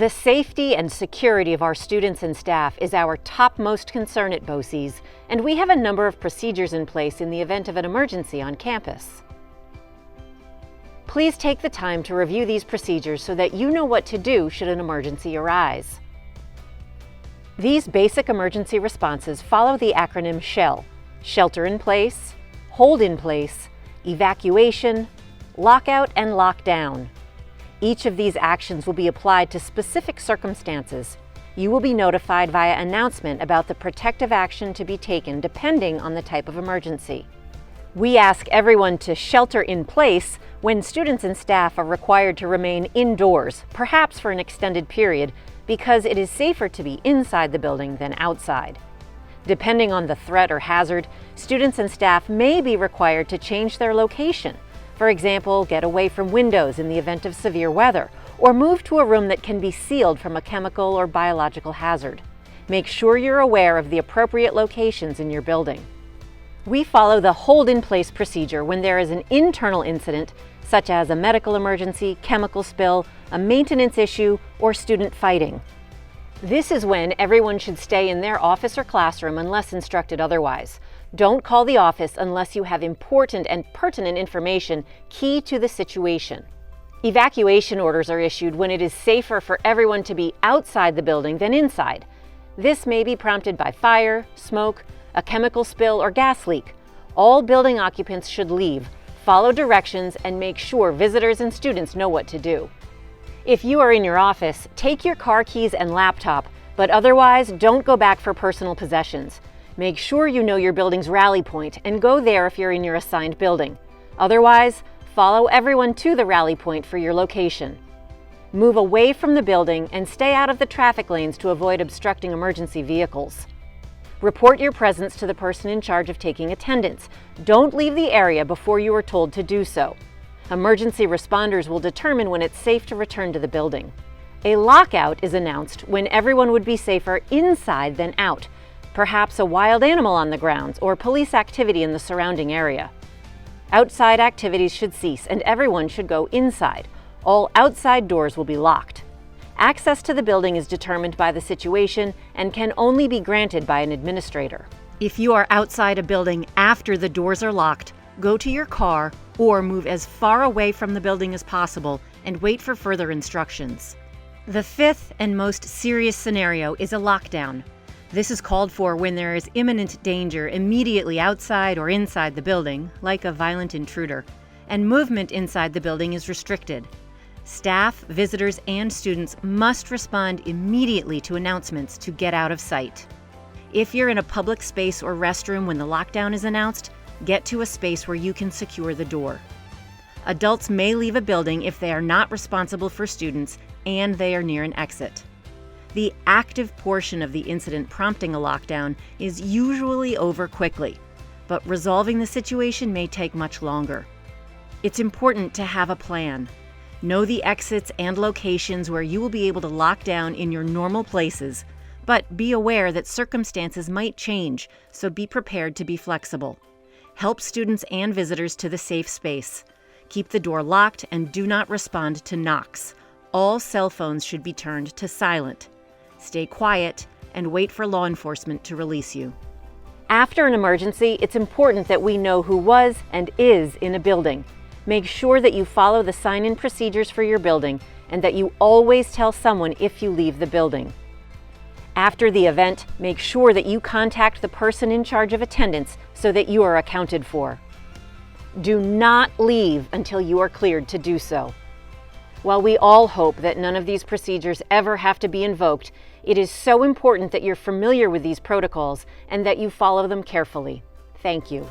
The safety and security of our students and staff is our topmost concern at BOCES, and we have a number of procedures in place in the event of an emergency on campus. Please take the time to review these procedures so that you know what to do should an emergency arise. These basic emergency responses follow the acronym SHELL: Shelter in Place, Hold in Place, Evacuation, Lockout, and Lockdown. Each of these actions will be applied to specific circumstances. You will be notified via announcement about the protective action to be taken depending on the type of emergency. We ask everyone to shelter in place when students and staff are required to remain indoors, perhaps for an extended period, because it is safer to be inside the building than outside. Depending on the threat or hazard, students and staff may be required to change their location. For example, get away from windows in the event of severe weather, or move to a room that can be sealed from a chemical or biological hazard. Make sure you're aware of the appropriate locations in your building. We follow the hold-in-place procedure when there is an internal incident, such as a medical emergency, chemical spill, a maintenance issue, or student fighting. This is when everyone should stay in their office or classroom unless instructed otherwise. Don't call the office unless you have important and pertinent information key to the situation. Evacuation orders are issued when it is safer for everyone to be outside the building than inside. This may be prompted by fire, smoke, a chemical spill, or gas leak. All building occupants should leave, follow directions, and make sure visitors and students know what to do. If you are in your office, take your car keys and laptop, but otherwise don't go back for personal possessions. Make sure you know your building's rally point and go there if you're in your assigned building. Otherwise, follow everyone to the rally point for your location. Move away from the building and stay out of the traffic lanes to avoid obstructing emergency vehicles. Report your presence to the person in charge of taking attendance. Don't leave the area before you are told to do so. Emergency responders will determine when it's safe to return to the building. A lockout is announced when everyone would be safer inside than out. Perhaps a wild animal on the grounds or police activity in the surrounding area. Outside activities should cease and everyone should go inside. All outside doors will be locked. Access to the building is determined by the situation and can only be granted by an administrator. If you are outside a building after the doors are locked, go to your car or move as far away from the building as possible and wait for further instructions. The fifth and most serious scenario is a lockdown. This is called for when there is imminent danger immediately outside or inside the building, like a violent intruder, and movement inside the building is restricted. Staff, visitors, and students must respond immediately to announcements to get out of sight. If you're in a public space or restroom when the lockdown is announced, get to a space where you can secure the door. Adults may leave a building if they are not responsible for students and they are near an exit. The active portion of the incident prompting a lockdown is usually over quickly, but resolving the situation may take much longer. It's important to have a plan. Know the exits and locations where you will be able to lock down in your normal places, but be aware that circumstances might change, so be prepared to be flexible. Help students and visitors to the safe space. Keep the door locked and do not respond to knocks. All cell phones should be turned to silent. Stay quiet and wait for law enforcement to release you. After an emergency, it's important that we know who was and is in a building. Make sure that you follow the sign-in procedures for your building and that you always tell someone if you leave the building. After the event, make sure that you contact the person in charge of attendance so that you are accounted for. Do not leave until you are cleared to do so. While we all hope that none of these procedures ever have to be invoked, it is so important that you're familiar with these protocols and that you follow them carefully. Thank you.